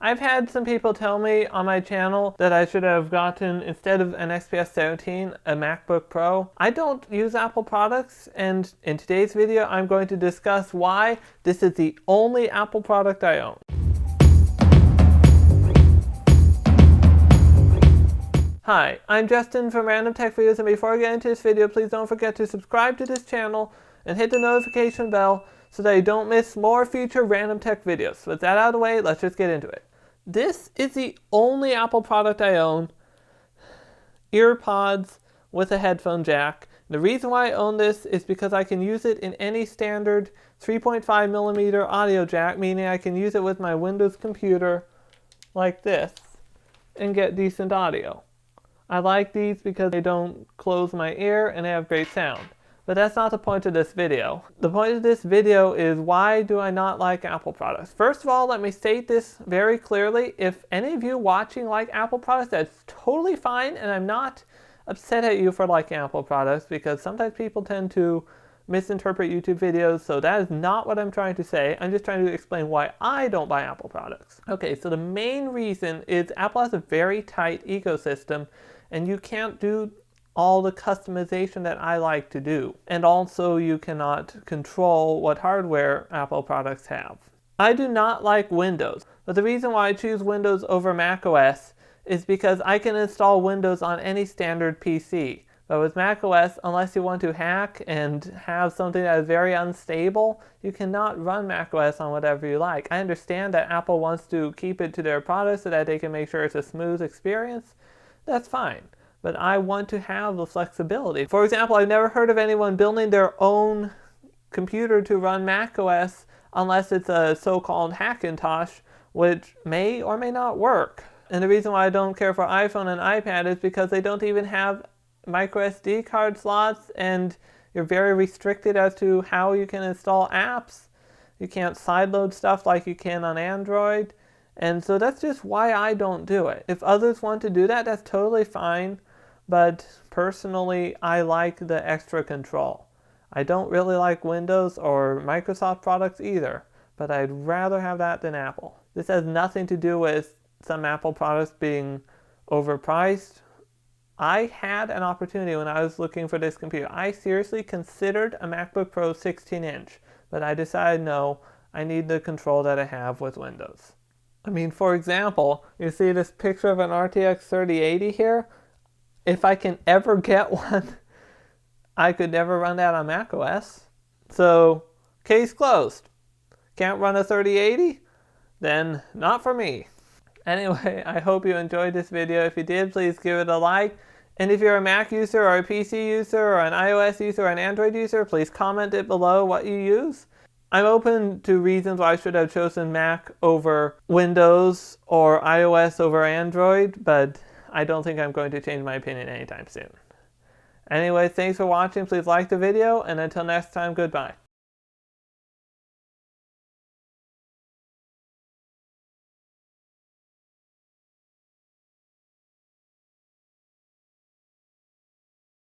I've had some people tell me on my channel that I should have gotten, instead of an XPS 17, a MacBook Pro. I don't use Apple products, and in today's video I'm going to discuss why this is the only Apple product I own. Hi, I'm Justin from Random Tech Videos, and before I get into this video, please don't forget to subscribe to this channel and hit the notification bell so that you don't miss more future Random Tech videos. With that out of the way, let's just get into it. This is the only Apple product I own. Earpods with a headphone jack. The reason why I own this is because I can use it in any standard 3.5mm audio jack, meaning I can use it with my Windows computer like this and get decent audio. I like these because they don't close my ear and they have great sound. But that's not the point of this video. The point of this video is, why do I not like Apple products? First of all, let me state this very clearly. If any of you watching like Apple products, that's totally fine, and I'm not upset at you for liking Apple products, because sometimes people tend to misinterpret YouTube videos, so that is not what I'm trying to say. I'm just trying to explain why I don't buy Apple products. Okay, so the main reason is Apple has a very tight ecosystem, and you can't do all the customization that I like to do. And also you cannot control what hardware Apple products have. I do not like Windows, but the reason why I choose Windows over macOS is because I can install Windows on any standard PC. But with macOS, unless you want to hack and have something that is very unstable, you cannot run macOS on whatever you like. I understand that Apple wants to keep it to their products so that they can make sure it's a smooth experience. That's fine. But I want to have the flexibility. For example, I've never heard of anyone building their own computer to run macOS unless it's a so-called Hackintosh, which may or may not work. And the reason why I don't care for iPhone and iPad is because they don't even have microSD card slots, and you're very restricted as to how you can install apps. You can't sideload stuff like you can on Android. And so that's just why I don't do it. If others want to do that, that's totally fine. But personally, I like the extra control. I don't really like Windows or Microsoft products either, but I'd rather have that than Apple. This has nothing to do with some Apple products being overpriced. I had an opportunity when I was looking for this computer. I seriously considered a MacBook Pro 16-inch, but I decided no, I need the control that I have with Windows. I mean, for example, you see this picture of an RTX 3080 here? If I can ever get one, I could never run that on macOS. So, case closed. Can't run a 3080? Then not for me. Anyway, I hope you enjoyed this video. If you did, please give it a like. And if you're a Mac user or a PC user or an iOS user or an Android user, please comment it below what you use. I'm open to reasons why I should have chosen Mac over Windows or iOS over Android, but I don't think I'm going to change my opinion anytime soon. Anyway, thanks for watching. Please like the video, and until next time, goodbye.